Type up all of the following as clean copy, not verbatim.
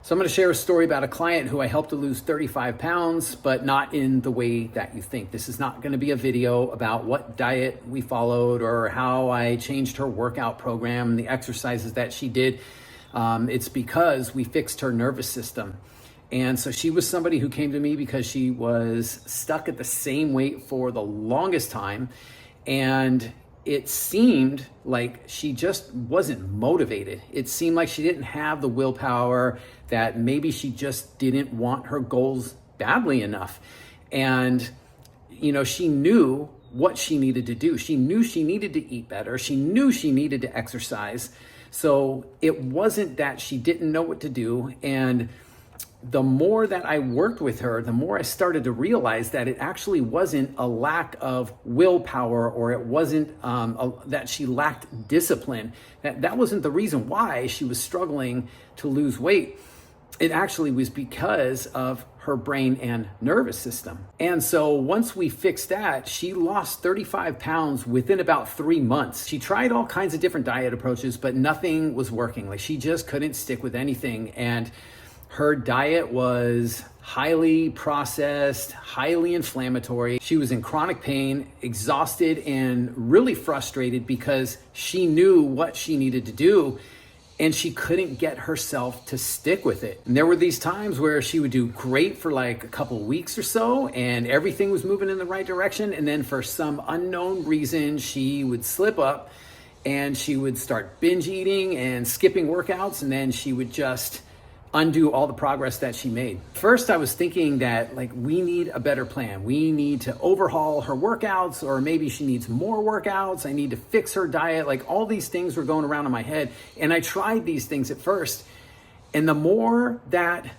So I'm going to share a story about a client who I helped to lose 35 pounds, but not in the way that you think. This is not going to be a video about what diet we followed or how I changed her workout program, the exercises that she did. It's because we fixed her nervous system. And so she was somebody who came to me because she was stuck at the same weight for the longest time. And it seemed like she just wasn't motivated. It seemed like she didn't have the willpower, that maybe she just didn't want her goals badly enough. And, she knew what she needed to do. She knew she needed to eat better. She knew she needed to exercise. So it wasn't that she didn't know what to do. And the more that I worked with her, the more I started to realize that it actually wasn't a lack of willpower, or it wasn't that she lacked discipline. That wasn't the reason why she was struggling to lose weight. It actually was because of her brain and nervous system. And so once we fixed that, she lost 35 pounds within about 3 months. She tried all kinds of different diet approaches, but nothing was working. Like, she just couldn't stick with anything. And her diet was highly processed, highly inflammatory. She was in chronic pain, exhausted, and really frustrated because she knew what she needed to do and she couldn't get herself to stick with it. And there were these times where she would do great for like a couple weeks or so and everything was moving in the right direction. And then for some unknown reason, she would slip up and she would start binge eating and skipping workouts, and then she would just undo all the progress that she made. First, I was thinking that we need a better plan. We need to overhaul her workouts, or maybe she needs more workouts. I need to fix her diet. All these things were going around in my head. And I tried these things at first. And the more that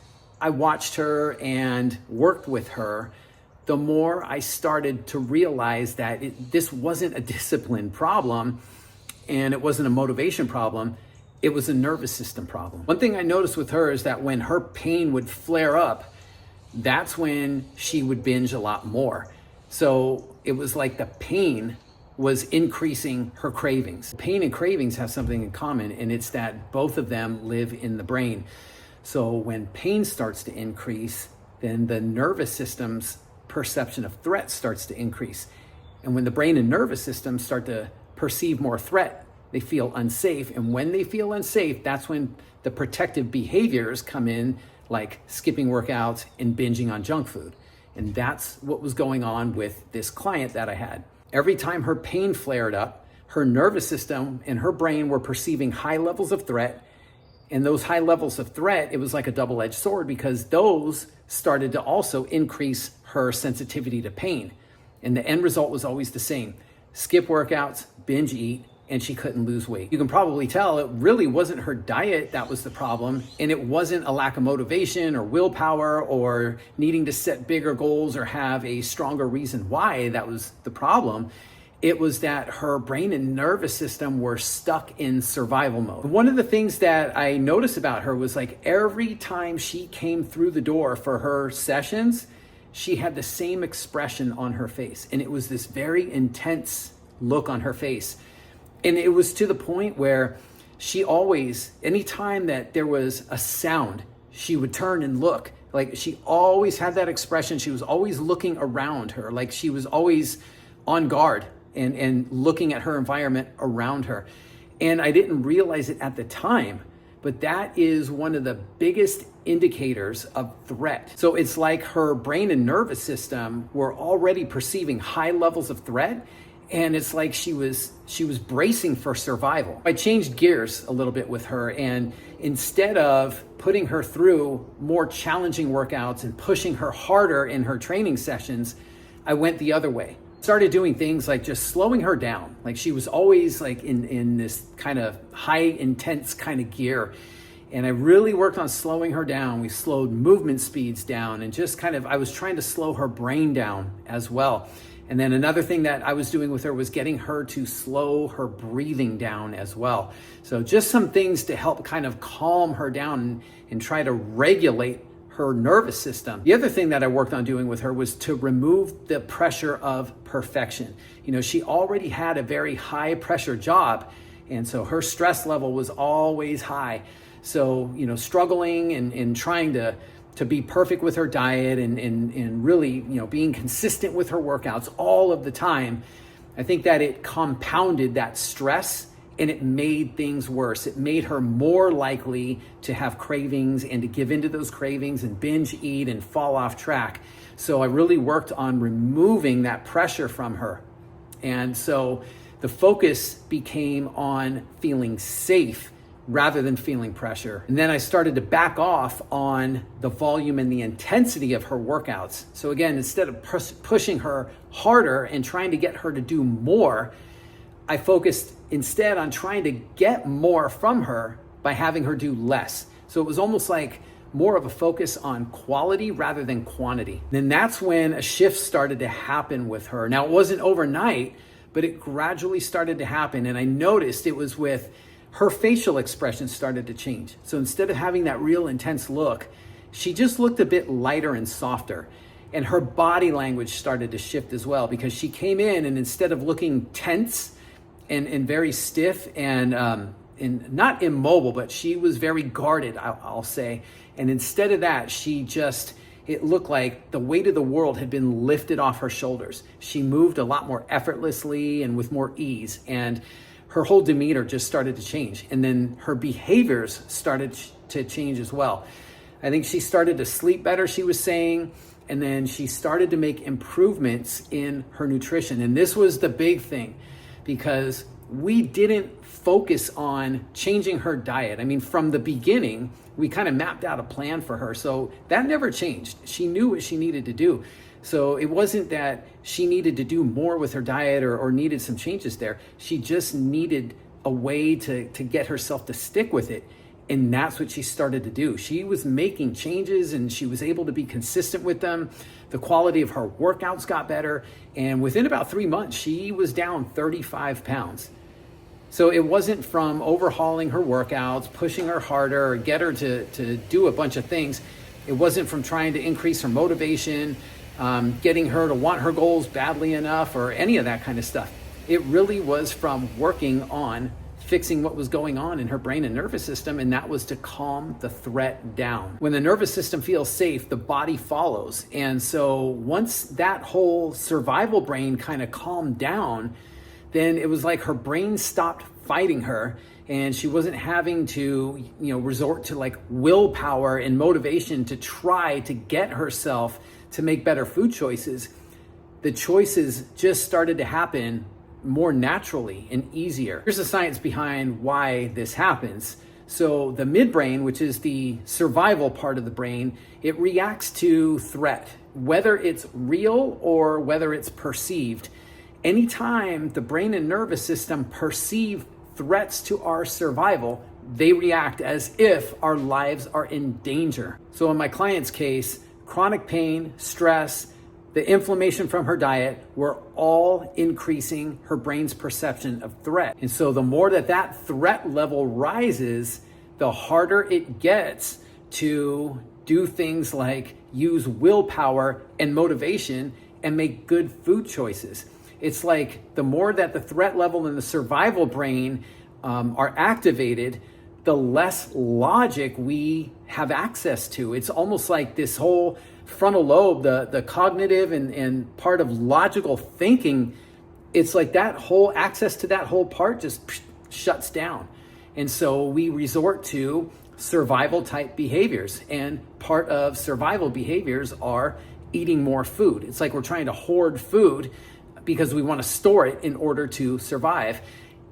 I watched her and worked with her, the more I started to realize that this wasn't a discipline problem and it wasn't a motivation problem. It was a nervous system problem. One thing I noticed with her is that when her pain would flare up, that's when she would binge a lot more. So it was like the pain was increasing her cravings. Pain and cravings have something in common, and it's that both of them live in the brain. So when pain starts to increase, then the nervous system's perception of threat starts to increase. And when the brain and nervous system start to perceive more threat, they feel unsafe. And when they feel unsafe, that's when the protective behaviors come in, like skipping workouts and binging on junk food. And that's what was going on with this client that I had. Every time her pain flared up, her nervous system and her brain were perceiving high levels of threat. And those high levels of threat, it was like a double-edged sword, because those started to also increase her sensitivity to pain. And the end result was always the same: skip workouts, binge eat, and she couldn't lose weight. You can probably tell it really wasn't her diet that was the problem, and it wasn't a lack of motivation or willpower or needing to set bigger goals or have a stronger reason why that was the problem. It was that her brain and nervous system were stuck in survival mode. One of the things that I noticed about her was every time she came through the door for her sessions, she had the same expression on her face, and it was this very intense look on her face. And it was to the point where she always, anytime that there was a sound, she would turn and look. She always had that expression. She was always looking around her. She was always on guard and looking at her environment around her. And I didn't realize it at the time, but that is one of the biggest indicators of threat. So it's like her brain and nervous system were already perceiving high levels of threat. And it's like she was bracing for survival. I changed gears a little bit with her, and instead of putting her through more challenging workouts and pushing her harder in her training sessions, I went the other way. Started doing things like just slowing her down. She was always in this kind of high intense kind of gear. And I really worked on slowing her down. We slowed movement speeds down, and just I was trying to slow her brain down as well. And then another thing that I was doing with her was getting her to slow her breathing down as well. So just some things to help calm her down and try to regulate her nervous system. The other thing that I worked on doing with her was to remove the pressure of perfection. She already had a very high pressure job, and so her stress level was always high. So, struggling and trying to be perfect with her diet and really, being consistent with her workouts all of the time, I think that it compounded that stress and it made things worse. It made her more likely to have cravings and to give into those cravings and binge eat and fall off track. So I really worked on removing that pressure from her. And so the focus became on feeling safe rather than feeling pressure. And then I started to back off on the volume and the intensity of her workouts. So again, instead of pushing her harder and trying to get her to do more, I focused instead on trying to get more from her by having her do less. So it was almost like more of a focus on quality rather than quantity. Then that's when a shift started to happen with her. Now, it wasn't overnight, but it gradually started to happen. And I noticed it was with her facial expression started to change. So instead of having that real intense look, she just looked a bit lighter and softer. And her body language started to shift as well, because she came in and instead of looking tense and very stiff and not immobile, but she was very guarded, I'll say. And instead of that, it looked like the weight of the world had been lifted off her shoulders. She moved a lot more effortlessly and with more ease. And her whole demeanor just started to change. And then her behaviors started to change as well. I think she started to sleep better, she was saying. And then she started to make improvements in her nutrition. And this was the big thing, because we didn't focus on changing her diet. I mean, from the beginning, we kind of mapped out a plan for her. So that never changed. She knew what she needed to do. So it wasn't that she needed to do more with her diet or needed some changes there. She just needed a way to get herself to stick with it. And that's what she started to do. She was making changes and she was able to be consistent with them. The quality of her workouts got better. And within about 3 months, she was down 35 pounds. So it wasn't from overhauling her workouts, pushing her harder, or get her to do a bunch of things. It wasn't from trying to increase her motivation, getting her to want her goals badly enough, or any of that kind of stuff. It really was from working on fixing what was going on in her brain and nervous system, and that was to calm the threat down. When the nervous system feels safe, the body follows. And so once that whole survival brain kind of calmed down, then it was like her brain stopped fighting her, and she wasn't having to, resort to like willpower and motivation to try to get herself to make better food choices. The choices just started to happen more naturally and easier. Here's the science behind why this happens. So the midbrain, which is the survival part of the brain, it reacts to threat, whether it's real or whether it's perceived. Anytime the brain and nervous system perceive threats to our survival, they react as if our lives are in danger. So in my client's case, chronic pain, stress, the inflammation from her diet were all increasing her brain's perception of threat. And so the more that threat level rises, the harder it gets to do things like use willpower and motivation and make good food choices. It's like the more that the threat level in the survival brain are activated, the less logic we have access to. It's almost like this whole frontal lobe, the cognitive and part of logical thinking, it's like that whole access to that whole part just shuts down. And so we resort to survival type behaviors. And part of survival behaviors are eating more food. It's like we're trying to hoard food because we want to store it in order to survive.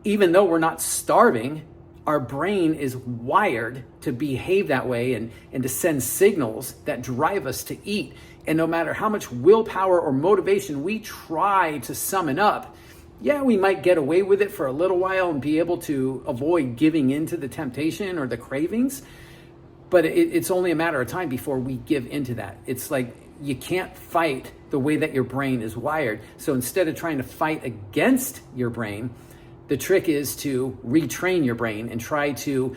Even though we're not starving, our brain is wired to behave that way and to send signals that drive us to eat. And no matter how much willpower or motivation we try to summon up, yeah, we might get away with it for a little while and be able to avoid giving into the temptation or the cravings. But it's only a matter of time before we give into that. It's like you can't fight the way that your brain is wired. So instead of trying to fight against your brain, the trick is to retrain your brain and try to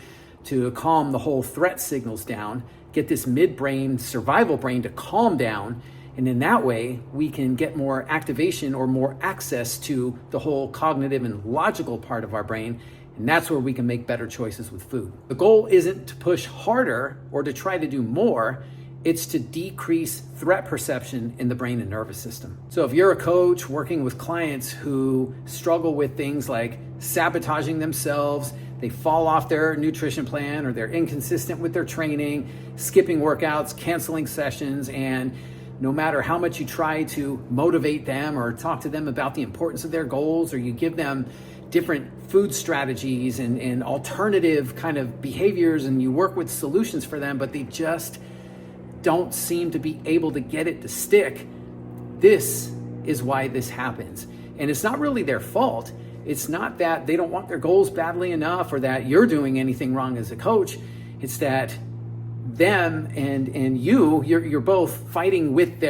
calm the whole threat signals down, get this midbrain, survival brain to calm down. And in that way, we can get more activation or more access to the whole cognitive and logical part of our brain. And that's where we can make better choices with food. The goal isn't to push harder or to try to do more. It's to decrease threat perception in the brain and nervous system. So if you're a coach working with clients who struggle with things like sabotaging themselves, they fall off their nutrition plan, or they're inconsistent with their training, skipping workouts, canceling sessions, and no matter how much you try to motivate them or talk to them about the importance of their goals, or you give them different food strategies and alternative kind of behaviors, and you work with solutions for them, but they just don't seem to be able to get it to stick, this is why this happens. And it's not really their fault. It's not that they don't want their goals badly enough or that you're doing anything wrong as a coach. It's that them and you're both fighting with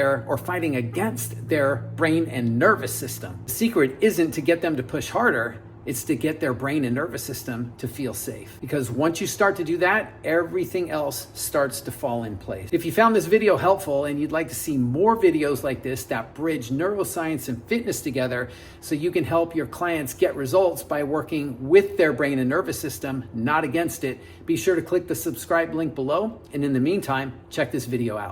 fighting against their brain and nervous system. The secret isn't to get them to push harder. It's to get their brain and nervous system to feel safe. Because once you start to do that, everything else starts to fall in place. If you found this video helpful and you'd like to see more videos like this that bridge neuroscience and fitness together so you can help your clients get results by working with their brain and nervous system, not against it, be sure to click the subscribe link below. And in the meantime, check this video out.